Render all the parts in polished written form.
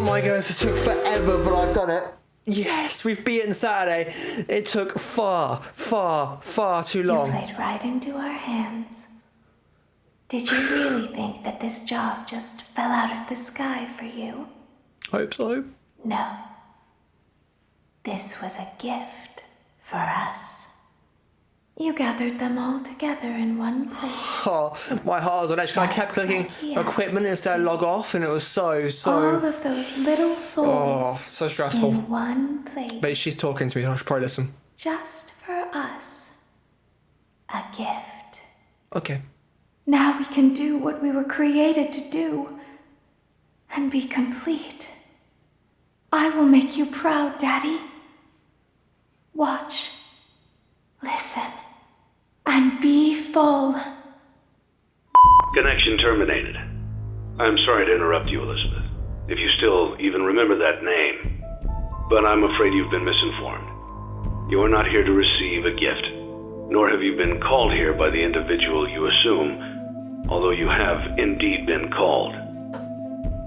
my goodness, it took forever, but I've done it. Yes, we've beaten Saturday. It took far, far, far too long. You played right into our hands. Did you really think that this job just fell out of the sky for you? Hope so. No. This was a gift for us. You gathered them all together in one place. Oh, my heart was on edge. I kept clicking equipment instead of log off, and it was so... All of those little souls. Oh, so stressful. In one place. But she's talking to me, I should probably listen. Just for us. A gift. Okay. Now we can do what we were created to do. And be complete. I will make you proud, Daddy. Watch. Listen. And be full. Connection terminated. I'm sorry to interrupt you, Elizabeth, if you still even remember that name. But I'm afraid you've been misinformed. You are not here to receive a gift, nor have you been called here by the individual you assume, although you have indeed been called.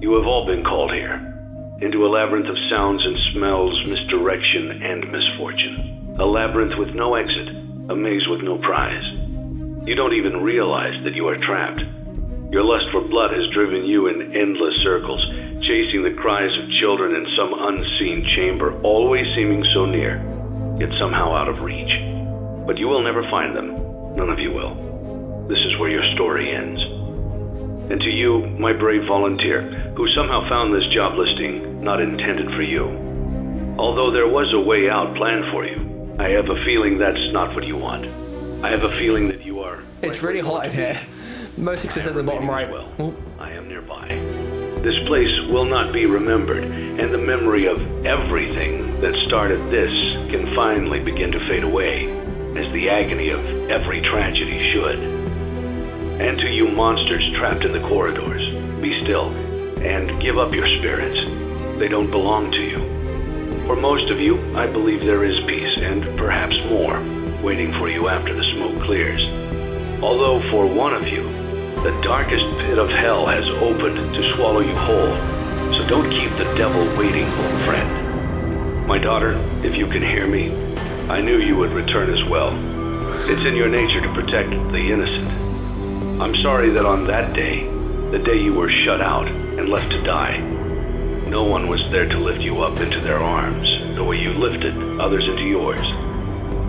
You have all been called here, into a labyrinth of sounds and smells, misdirection and misfortune. A labyrinth with no exit, a maze with no prize. You don't even realize that you are trapped. Your lust for blood has driven you in endless circles, chasing the cries of children in some unseen chamber, always seeming so near, yet somehow out of reach. But you will never find them. None of you will. This is where your story ends. And to you, my brave volunteer, who somehow found this job listing not intended for you. Although there was a way out planned for you, I have a feeling that's not what you want. I have a feeling that you are... It's really hot in here. Most success at the bottom right. Well, I am nearby. This place will not be remembered, and the memory of everything that started this can finally begin to fade away, as the agony of every tragedy should. And to you monsters trapped in the corridors, be still, and give up your spirits. They don't belong to you. For most of you, I believe there is peace, and perhaps more, waiting for you after the smoke clears. Although for one of you, the darkest pit of hell has opened to swallow you whole, so don't keep the devil waiting, old friend. My daughter, if you can hear me, I knew you would return as well. It's in your nature to protect the innocent. I'm sorry that on that day, the day you were shut out and left to die, no one was there to lift you up into their arms, the way you lifted others into yours.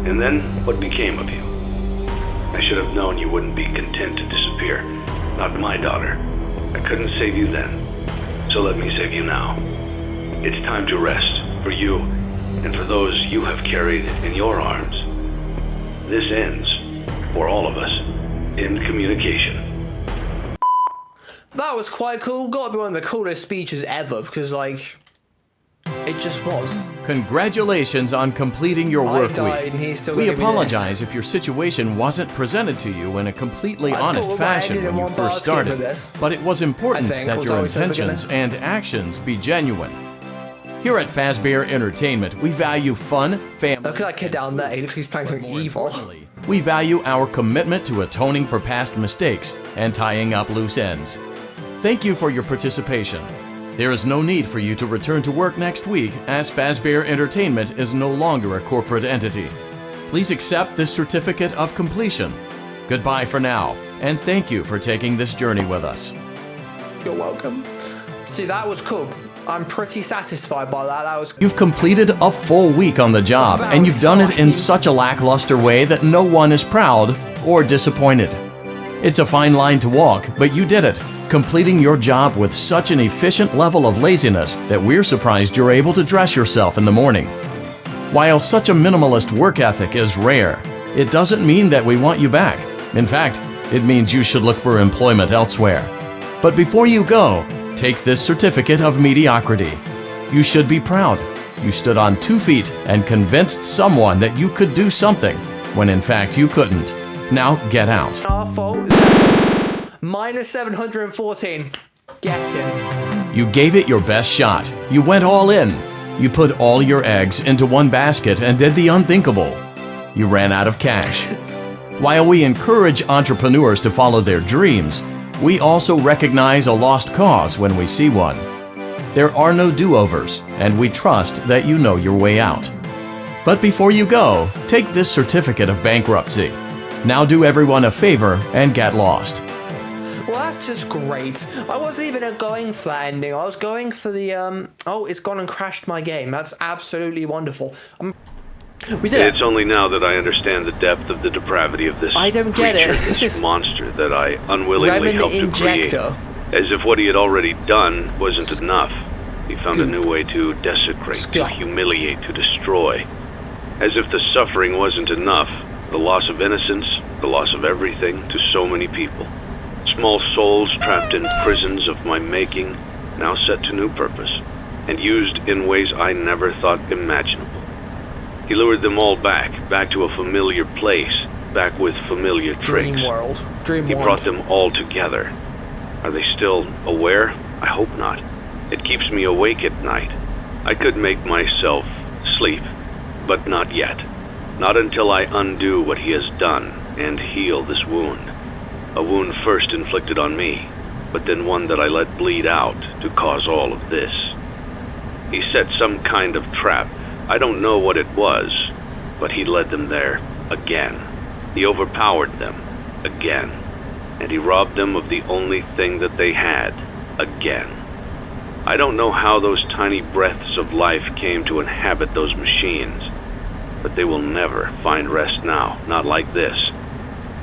And then, what became of you? I should have known you wouldn't be content to disappear. Not my daughter. I couldn't save you then, so let me save you now. It's time to rest, for you, and for those you have carried in your arms. This ends, for all of us, in communication. That was quite cool. Got to be one of the coolest speeches ever, because, like, it just was. Congratulations on completing your work died, week. and he's still We gonna be apologize if your situation wasn't presented to you in a completely honest fashion when you first started, but it was important that your intentions and actions be genuine. Here at Fazbear Entertainment, we value fun, family... Look at that kid down there. He looks like he's playing something evil. We value our commitment to atoning for past mistakes and tying up loose ends. Thank you for your participation. There is no need for you to return to work next week, as Fazbear Entertainment is no longer a corporate entity. Please accept this certificate of completion. Goodbye for now, and thank you for taking this journey with us. You're welcome. See, that was cool. I'm pretty satisfied by that. That was... You've completed a full week on the job, and you've done it in such a lackluster way that no one is proud or disappointed. It's a fine line to walk, but you did it, completing your job with such an efficient level of laziness that we're surprised you're able to dress yourself in the morning. While such a minimalist work ethic is rare, it doesn't mean that we want you back. In fact, it means you should look for employment elsewhere. But before you go, take this certificate of mediocrity. You should be proud. You stood on 2 feet and convinced someone that you could do something, when in fact you couldn't. Now get out. Our fault. Minus 714. Get him. You gave it your best shot. You went all in. You put all your eggs into one basket and did the unthinkable. You ran out of cash. While we encourage entrepreneurs to follow their dreams, we also recognize a lost cause when we see one. There are no do-overs, and we trust that you know your way out. But before you go, take this certificate of bankruptcy. Now do everyone a favor and get lost. Well, that's just great. I wasn't even going for that ending. I was going for the, oh, it's gone and crashed my game. That's absolutely wonderful. We did it. It's only now that I understand the depth of the depravity of this I don't get it. creature, This this is monster that I unwillingly Remnant helped to create. injector. As if what he had already done wasn't enough. He found a new way to desecrate, to Scum. humiliate, to destroy. As if the suffering wasn't enough, the loss of innocence, the loss of everything to so many people. Small souls trapped in prisons of my making, now set to new purpose, and used in ways I never thought imaginable. He lured them all back to a familiar place, back with familiar tricks. Dream world. Dream He world. brought them all together. Are they still aware? I hope not. It keeps me awake at night. I could make myself sleep, but not yet. Not until I undo what he has done and heal this wound. A wound first inflicted on me, but then one that I let bleed out to cause all of this. He set some kind of trap. I don't know what it was, but he led them there again. He overpowered them again. And he robbed them of the only thing that they had again. I don't know how those tiny breaths of life came to inhabit those machines, but they will never find rest now, not like this.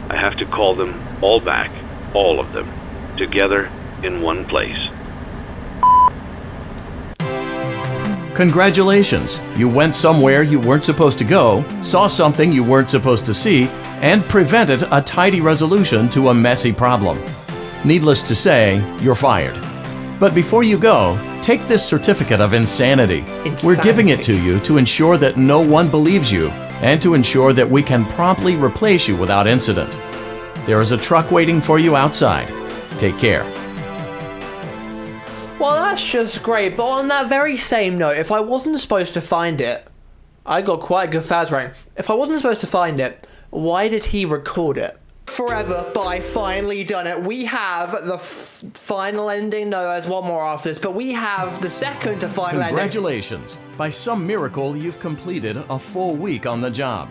I have to call them all back, all of them, together in one place. Congratulations! You went somewhere you weren't supposed to go, saw something you weren't supposed to see, and prevented a tidy resolution to a messy problem. Needless to say, you're fired. But before you go, take this certificate of insanity. We're giving it to you to ensure that no one believes you, and to ensure that we can promptly replace you without incident. There is a truck waiting for you outside. Take care. Well, that's just great, but on that very same note, if I wasn't supposed to find it, I got quite a good Faz rank. If I wasn't supposed to find it, why did he record it? Forever, but I finally done it. We have the final ending. No, there's one more after this, but we have the second to final ending. Congratulations! By some miracle, you've completed a full week on the job.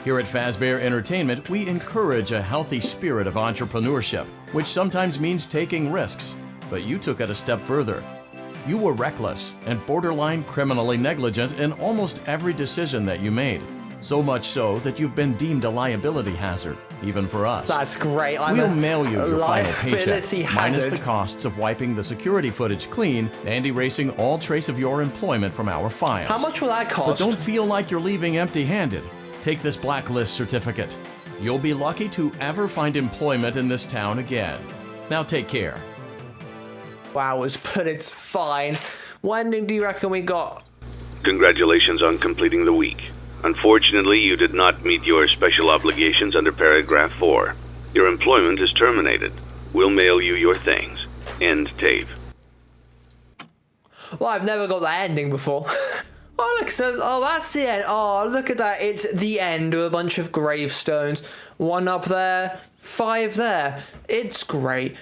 Here at Fazbear Entertainment, we encourage a healthy spirit of entrepreneurship, which sometimes means taking risks. But you took it a step further. You were reckless and borderline criminally negligent in almost every decision that you made. So much so that you've been deemed a liability hazard, even for us. That's great. We'll mail you your final paycheck, liability minus hazard. the costs of wiping the security footage clean and erasing all trace of your employment from our files. How much will that But cost? don't feel like you're leaving empty-handed. Take this blacklist certificate. You'll be lucky to ever find employment in this town again. Now take care. Wow, but it's fine. What ending do you reckon we got? Congratulations on completing the week. Unfortunately, you did not meet your special obligations under paragraph 4. Your employment is terminated. We'll mail you your things. End tape. Well, I've never got that ending before. Oh, look, so, oh, that's the end. Oh, look at that. It's the end with a bunch of gravestones. One up there, 5 there. It's great.